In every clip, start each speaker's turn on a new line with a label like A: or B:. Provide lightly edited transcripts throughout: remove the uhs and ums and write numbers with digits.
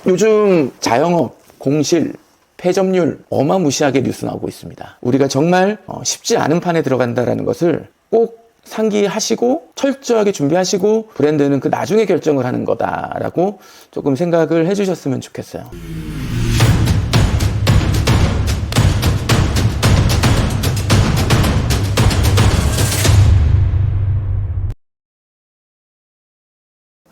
A: 요즘 자영업, 공실, 폐점률 어마무시하게 뉴스 나오고 있습니다. 우리가 정말 쉽지 않은 판에 들어간다는 것을 꼭 상기하시고 철저하게 준비하시고 브랜드는 그 나중에 결정을 하는 거다라고 조금 생각을 해주셨으면 좋겠어요.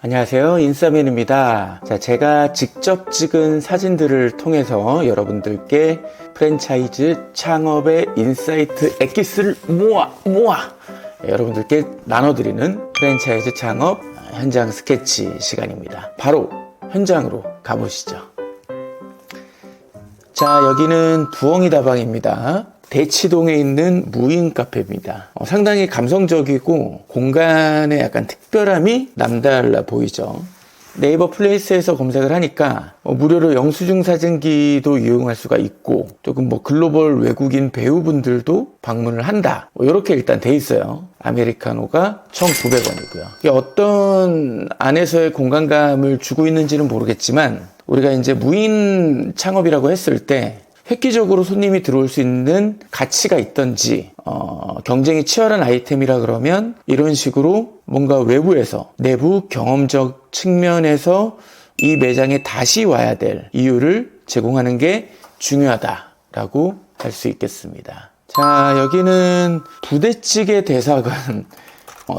A: 안녕하세요, 인싸맨입니다. 자, 제가 직접 찍은 사진들을 통해서 여러분들께 프랜차이즈 창업의 인사이트 엑기스를 모아 여러분들께 나눠드리는 프랜차이즈 창업 현장 스케치 시간입니다. 바로 현장으로 가보시죠. 자, 여기는 부엉이다방입니다. 대치동에 있는 무인 카페입니다. 상당히 감성적이고 공간의 약간 특별함이 남달라 보이죠. 네이버 플레이스에서 검색을 하니까 무료로 영수증 사진기도 이용할 수가 있고 조금 글로벌 외국인 배우분들도 방문을 한다, 이렇게 일단 돼 있어요. 아메리카노가 1,900원이고요. 이게 어떤 안에서의 공간감을 주고 있는지는 모르겠지만 우리가 이제 무인 창업이라고 했을 때 획기적으로 손님이 들어올 수 있는 가치가 있던지, 경쟁이 치열한 아이템이라 그러면 이런 식으로 뭔가 외부에서 내부 경험적 측면에서 이 매장에 다시 와야 될 이유를 제공하는 게 중요하다라고 할 수 있겠습니다. 자, 여기는 부대찌개 대사관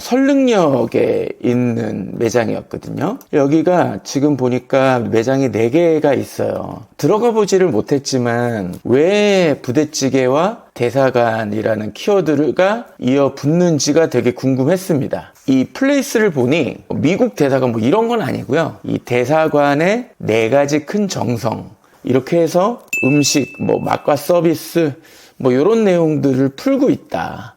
A: 설릉역에 있는 매장이었거든요. 여기가 지금 보니까 매장이 4개가 있어요. 들어가 보지를 못했지만 왜 부대찌개와 대사관이라는 키워드가 이어 붙는지가 되게 궁금했습니다. 이 플레이스를 보니 미국 대사관 이런 건 아니고요. 이 대사관의 4가지 큰 정성, 이렇게 해서 음식, 맛과 서비스 이런 내용들을 풀고 있다.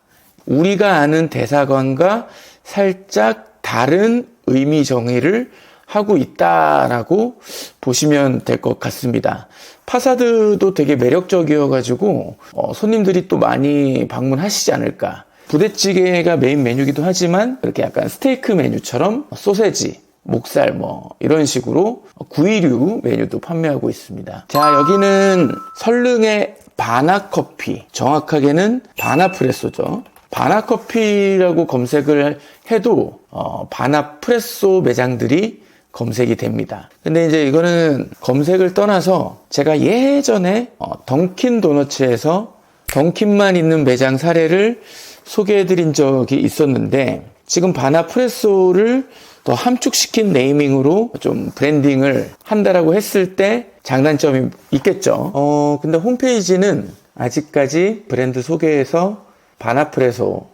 A: 우리가 아는 대사관과 살짝 다른 의미 정의를 하고 있다라고 보시면 될 것 같습니다. 파사드도 되게 매력적이어가지고 손님들이 또 많이 방문하시지 않을까. 부대찌개가 메인 메뉴기도 하지만 이렇게 약간 스테이크 메뉴처럼 소세지, 목살 이런 식으로 구이류 메뉴도 판매하고 있습니다. 자, 여기는 설릉의 바나커피, 정확하게는 바나프레소죠. 바나커피라고 검색을 해도 바나프레소 매장들이 검색이 됩니다. 근데 이제 이거는 검색을 떠나서 제가 예전에 던킨 도너츠에서 던킨만 있는 매장 사례를 소개해드린 적이 있었는데, 지금 바나프레소를 더 함축시킨 네이밍으로 좀 브랜딩을 한다라고 했을 때 장단점이 있겠죠. 근데 홈페이지는 아직까지 브랜드 소개에서 바나프레소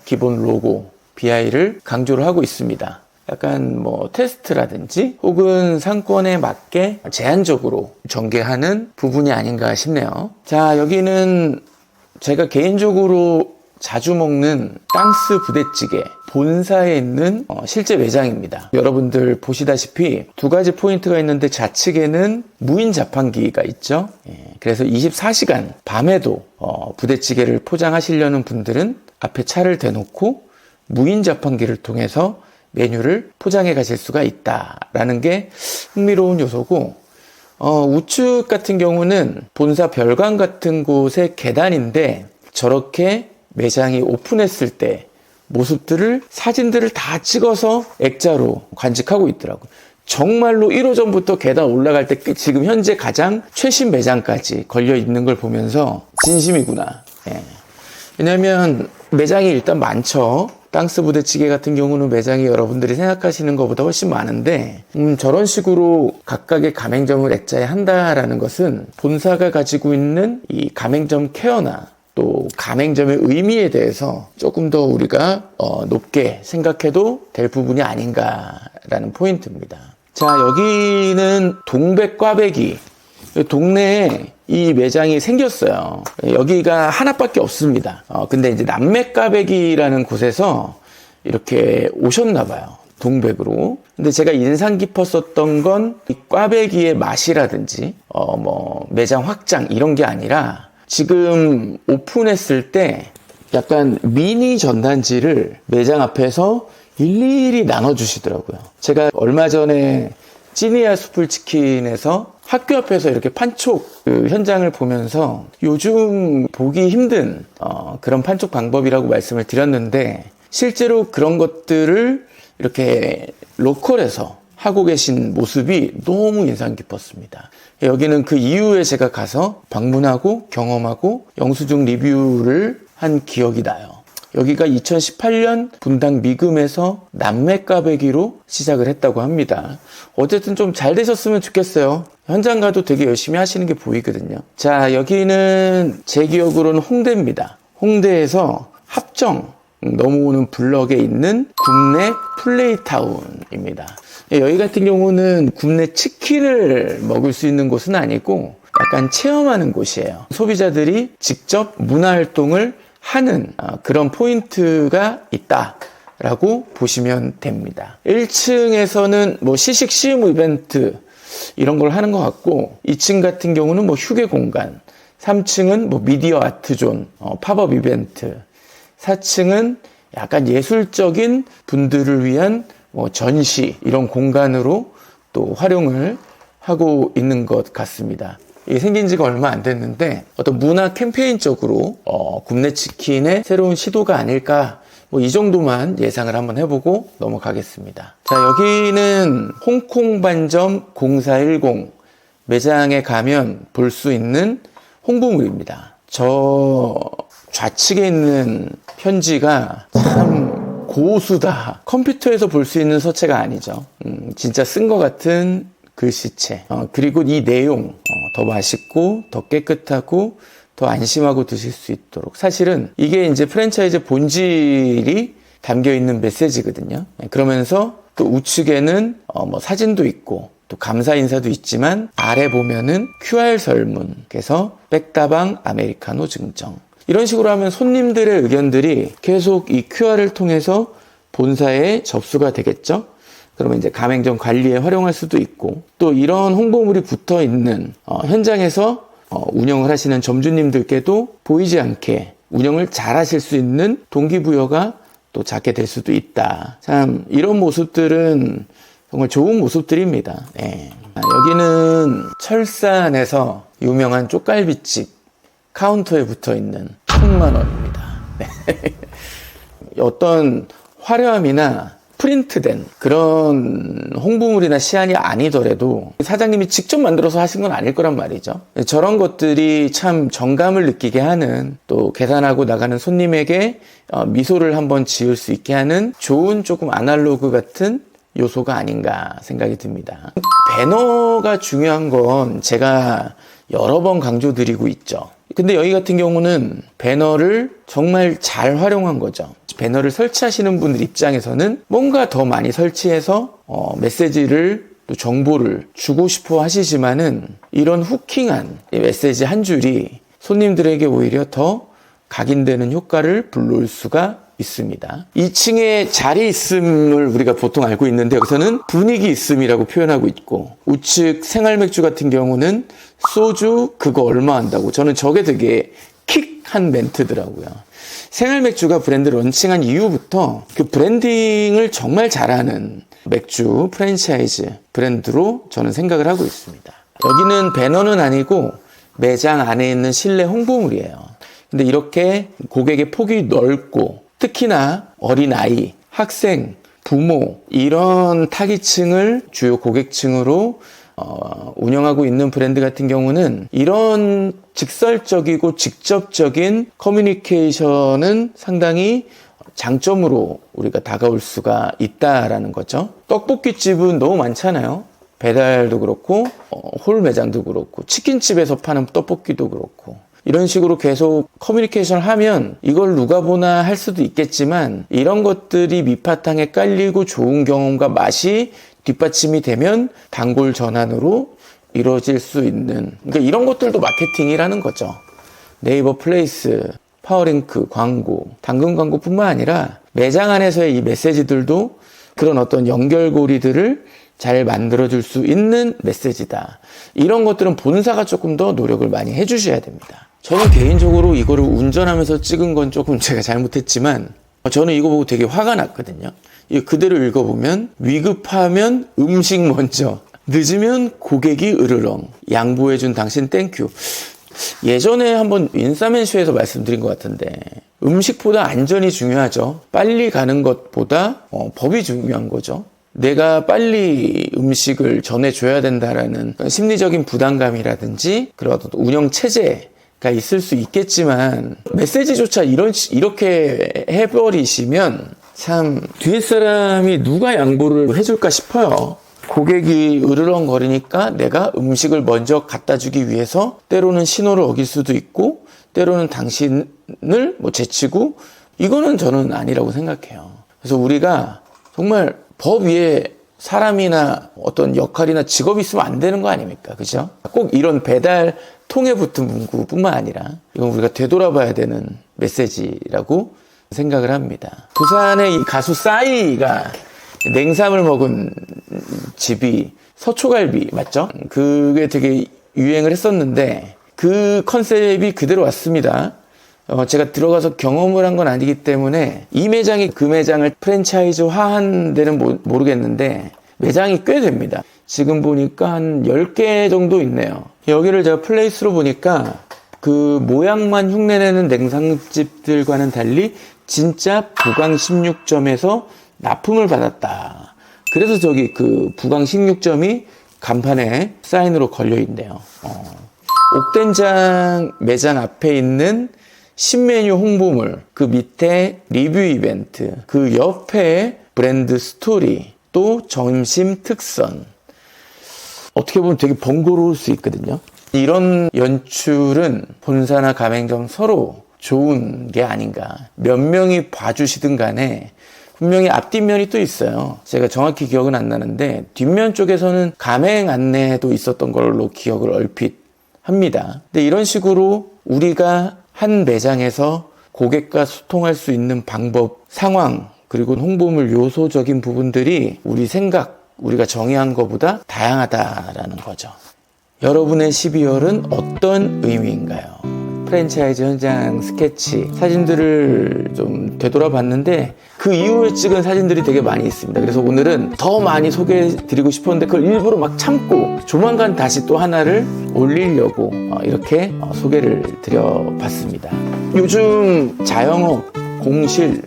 A: 기본 로고 BI를 강조를 하고 있습니다. 약간 테스트라든지 혹은 상권에 맞게 제한적으로 전개하는 부분이 아닌가 싶네요. 자, 여기는 제가 개인적으로 자주 먹는 땅스 부대찌개 본사에 있는 실제 매장입니다. 여러분들 보시다시피 2가지 포인트가 있는데, 좌측에는 무인 자판기가 있죠. 그래서 24시간 밤에도 부대찌개를 포장하시려는 분들은 앞에 차를 대놓고 무인 자판기를 통해서 메뉴를 포장해 가실 수가 있다라는 게 흥미로운 요소고, 우측 같은 경우는 본사 별관 같은 곳의 계단인데 저렇게 매장이 오픈했을 때 모습들을, 사진들을 다 찍어서 액자로 관측하고 있더라고요. 정말로 1호점부터 계단 올라갈 때 지금 현재 가장 최신 매장까지 걸려 있는 걸 보면서 진심이구나. 왜냐면 매장이 일단 많죠. 땅스 부대찌개 같은 경우는 매장이 여러분들이 생각하시는 것보다 훨씬 많은데, 저런 식으로 각각의 가맹점을 액자에 한다라는 것은 본사가 가지고 있는 이 가맹점 케어나 또 가맹점의 의미에 대해서 조금 더 우리가 높게 생각해도 될 부분이 아닌가라는 포인트입니다. 자, 여기는 동백 꽈배기. 동네에 이 매장이 생겼어요. 여기가 하나밖에 없습니다. 근데 이제 남맥 꽈배기라는 곳에서 이렇게 오셨나 봐요. 동백으로. 근데 제가 인상 깊었었던 건 이 꽈배기의 맛이라든지 매장 확장 이런 게 아니라, 지금 오픈했을 때 약간 미니 전단지를 매장 앞에서 일일이 나눠주시더라고요. 제가 얼마 전에 찌니아 숯불치킨에서 학교 앞에서 이렇게 판촉 그 현장을 보면서 요즘 보기 힘든 그런 판촉 방법이라고 말씀을 드렸는데, 실제로 그런 것들을 이렇게 로컬에서 하고 계신 모습이 너무 인상 깊었습니다. 여기는 그 이후에 제가 가서 방문하고 경험하고 영수증 리뷰를 한 기억이 나요. 여기가 2018년 분당 미금에서 남매 꽈배기로 시작을 했다고 합니다. 어쨌든 좀 잘 되셨으면 좋겠어요. 현장 가도 되게 열심히 하시는 게 보이거든요. 자, 여기는 제 기억으로는 홍대입니다. 홍대에서 합정 넘어오는 블럭에 있는 굽네 플레이타운입니다. 여기 같은 경우는 굽네 치킨을 먹을 수 있는 곳은 아니고 약간 체험하는 곳이에요. 소비자들이 직접 문화활동을 하는 그런 포인트가 있다라고 보시면 됩니다. 1층에서는 뭐 시식 시음 이벤트 이런 걸 하는 것 같고, 2층 같은 경우는 뭐 휴게 공간, 3층은 뭐 미디어 아트존, 팝업 이벤트, 4층은 약간 예술적인 분들을 위한 뭐 전시 이런 공간으로 또 활용을 하고 있는 것 같습니다. 이게 생긴 지가 얼마 안 됐는데 어떤 문화 캠페인적으로 굽네 치킨의 새로운 시도가 아닐까, 뭐 이 정도만 예상을 한번 해보고 넘어가겠습니다. 자, 여기는 홍콩 반점 0410 매장에 가면 볼 수 있는 홍보물입니다. 저 좌측에 있는 편지가 참 고수다. 컴퓨터에서 볼 수 있는 서체가 아니죠. 진짜 쓴 것 같은 글씨체. 그리고 이 내용, 더 맛있고 더 깨끗하고 더 안심하고 드실 수 있도록. 사실은 이게 이제 프랜차이즈 본질이 담겨 있는 메시지거든요. 그러면서 또 우측에는 뭐 사진도 있고 또 감사 인사도 있지만, 아래 보면은 QR 설문, 그래서 백다방 아메리카노 증정. 이런 식으로 하면 손님들의 의견들이 계속 이 QR을 통해서 본사에 접수가 되겠죠. 그러면 이제 가맹점 관리에 활용할 수도 있고, 또 이런 홍보물이 붙어 있는 현장에서 운영을 하시는 점주님들께도 보이지 않게 운영을 잘 하실 수 있는 동기부여가 또 작게 될 수도 있다. 참 이런 모습들은 정말 좋은 모습들입니다. 네. 여기는 철산에서 유명한 쪽갈비집 카운터에 붙어 있는 10,000원입니다. 네. 어떤 화려함이나 프린트된 그런 홍보물이나 시안이 아니더라도 사장님이 직접 만들어서 하신 건 아닐 거란 말이죠. 저런 것들이 참 정감을 느끼게 하는, 또 계산하고 나가는 손님에게 미소를 한번 지을 수 있게 하는 좋은 조금 아날로그 같은 요소가 아닌가 생각이 듭니다. 배너가 중요한 건 제가 여러 번 강조드리고 있죠. 근데 여기 같은 경우는 배너를 정말 잘 활용한 거죠. 배너를 설치하시는 분들 입장에서는 뭔가 더 많이 설치해서 메시지를, 또 정보를 주고 싶어 하시지만은, 이런 후킹한 메시지 한 줄이 손님들에게 오히려 더 각인되는 효과를 불러올 수가 있습니다. 2층에 자리 있음을 우리가 보통 알고 있는데, 여기서는 분위기 있음이라고 표현하고 있고, 우측 생활맥주 같은 경우는 소주 그거 얼마 한다고. 저는 저게 되게 킥한 멘트더라고요. 생활맥주가 브랜드 런칭한 이후부터 그 브랜딩을 정말 잘하는 맥주 프랜차이즈 브랜드로 저는 생각을 하고 있습니다. 여기는 배너는 아니고 매장 안에 있는 실내 홍보물이에요. 근데 이렇게 고객의 폭이 넓고, 특히나 어린아이, 학생, 부모, 이런 타깃층을 주요 고객층으로 운영하고 있는 브랜드 같은 경우는 이런 직설적이고 직접적인 커뮤니케이션은 상당히 장점으로 우리가 다가올 수가 있다라는 거죠. 떡볶이집은 너무 많잖아요. 배달도 그렇고 홀 매장도 그렇고 치킨집에서 파는 떡볶이도 그렇고, 이런 식으로 계속 커뮤니케이션을 하면 이걸 누가 보나 할 수도 있겠지만, 이런 것들이 밑바탕에 깔리고 좋은 경험과 맛이 뒷받침이 되면 단골 전환으로 이루어질 수 있는, 그러니까 이런 것들도 마케팅이라는 거죠. 네이버 플레이스, 파워링크 광고, 당근 광고뿐만 아니라 매장 안에서의 이 메시지들도 그런 어떤 연결고리들을 잘 만들어줄 수 있는 메시지다. 이런 것들은 본사가 조금 더 노력을 많이 해주셔야 됩니다. 저는 개인적으로 이거를 운전하면서 찍은 건 조금 제가 잘못했지만, 저는 이거 보고 되게 화가 났거든요. 이거 그대로 읽어보면, 위급하면 음식 먼저, 늦으면 고객이 으르렁. 양보해준 당신 땡큐. 예전에 한번 인싸맨쇼에서 말씀드린 것 같은데 음식보다 안전이 중요하죠. 빨리 가는 것보다 법이 중요한 거죠. 내가 빨리 음식을 전해줘야 된다라는 심리적인 부담감이라든지 그런 어떤 운영 체제가 있을 수 있겠지만 메시지조차 이렇게 해버리시면 참 뒤에 사람이 누가 양보를 해줄까 싶어요. 고객이 으르렁거리니까 내가 음식을 먼저 갖다 주기 위해서 때로는 신호를 어길 수도 있고 때로는 당신을 제치고 이거는 저는 아니라고 생각해요. 그래서 우리가 정말 법 위에 사람이나 어떤 역할이나 직업이 있으면 안 되는 거 아닙니까? 그죠? 꼭 이런 배달 통에 붙은 문구뿐만 아니라 이건 우리가 되돌아봐야 되는 메시지라고 생각을 합니다. 부산의 이 가수 싸이가 냉삼을 먹은 집이 서초갈비 맞죠? 그게 되게 유행을 했었는데 그 컨셉이 그대로 왔습니다. 제가 들어가서 경험을 한 건 아니기 때문에 이 매장이 그 매장을 프랜차이즈화한 데는 모르겠는데 매장이 꽤 됩니다. 지금 보니까 한 10개 정도 있네요. 여기를 제가 플레이스로 보니까 그 모양만 흉내내는 냉상집들과는 달리 진짜 부강 16점에서 납품을 받았다. 그래서 저기 그 부강 16점이 간판에 사인으로 걸려있네요. 옥된장 매장 앞에 있는 신메뉴 홍보물, 그 밑에 리뷰 이벤트, 그 옆에 브랜드 스토리, 또 점심 특선. 어떻게 보면 되게 번거로울 수 있거든요. 이런 연출은 본사나 가맹점 서로 좋은 게 아닌가. 몇 명이 봐주시든 간에 분명히 앞뒷면이 또 있어요. 제가 정확히 기억은 안 나는데 뒷면 쪽에서는 가맹 안내도 있었던 걸로 기억을 얼핏 합니다. 근데 이런 식으로 우리가 한 매장에서 고객과 소통할 수 있는 방법, 상황, 그리고 홍보물 요소적인 부분들이 우리 생각, 우리가 정의한 것보다 다양하다라는 거죠. 여러분의 12월은 어떤 의미인가요? 프랜차이즈 현장 스케치 사진들을 좀 되돌아봤는데 그 이후에 찍은 사진들이 되게 많이 있습니다. 그래서 오늘은 더 많이 소개해드리고 싶었는데 그걸 일부러 막 참고 조만간 다시 또 하나를 올리려고 이렇게 소개를 드려봤습니다. 요즘 자영업, 공실,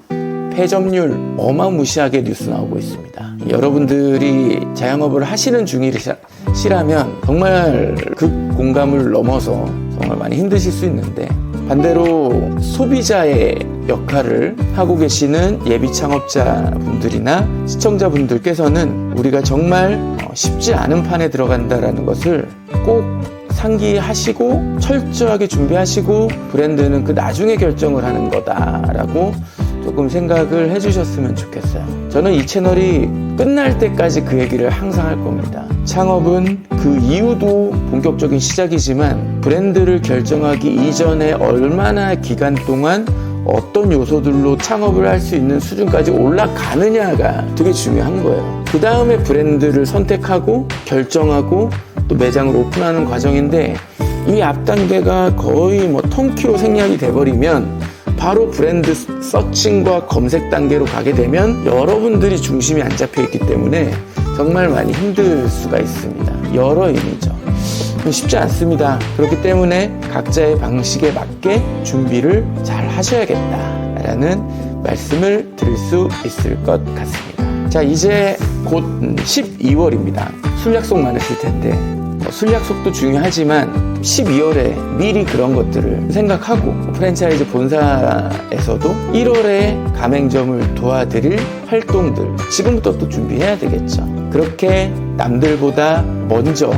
A: 폐점률 어마무시하게 뉴스 나오고 있습니다. 여러분들이 자영업을 하시는 중이시라면 정말 그 공감을 넘어서 정말 많이 힘드실 수 있는데 반대로 소비자의 역할을 하고 계시는 예비 창업자분들이나 시청자분들께서는 우리가 정말 쉽지 않은 판에 들어간다라는 것을 꼭 상기하시고 철저하게 준비하시고 브랜드는 그 나중에 결정을 하는 거다라고 조금 생각을 해주셨으면 좋겠어요. 저는 이 채널이 끝날 때까지 그 얘기를 항상 할 겁니다. 창업은 그 이후도 본격적인 시작이지만 브랜드를 결정하기 이전에 얼마나 기간 동안 어떤 요소들로 창업을 할 수 있는 수준까지 올라가느냐가 되게 중요한 거예요. 그 다음에 브랜드를 선택하고 결정하고 또 매장을 오픈하는 과정인데 이 앞 단계가 거의 턴키로 생략이 돼버리면 바로 브랜드 서칭과 검색 단계로 가게 되면 여러분들이 중심이 안 잡혀 있기 때문에 정말 많이 힘들 수가 있습니다. 여러 의미죠. 쉽지 않습니다. 그렇기 때문에 각자의 방식에 맞게 준비를 잘 하셔야겠다라는 말씀을 드릴 수 있을 것 같습니다. 자, 이제 곧 12월입니다. 술 약속 많으실 텐데 술 약속도 중요하지만 12월에 미리 그런 것들을 생각하고 프랜차이즈 본사에서도 1월에 가맹점을 도와드릴 활동들 지금부터 또 준비해야 되겠죠. 그렇게 남들보다 먼저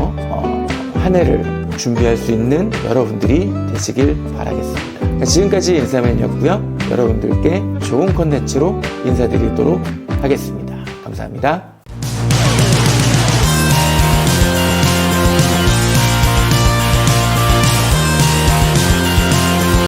A: 한 해를 준비할 수 있는 여러분들이 되시길 바라겠습니다. 지금까지 인싸맨이었고요. 여러분들께 좋은 콘텐츠로 인사드리도록 하겠습니다. 감사합니다.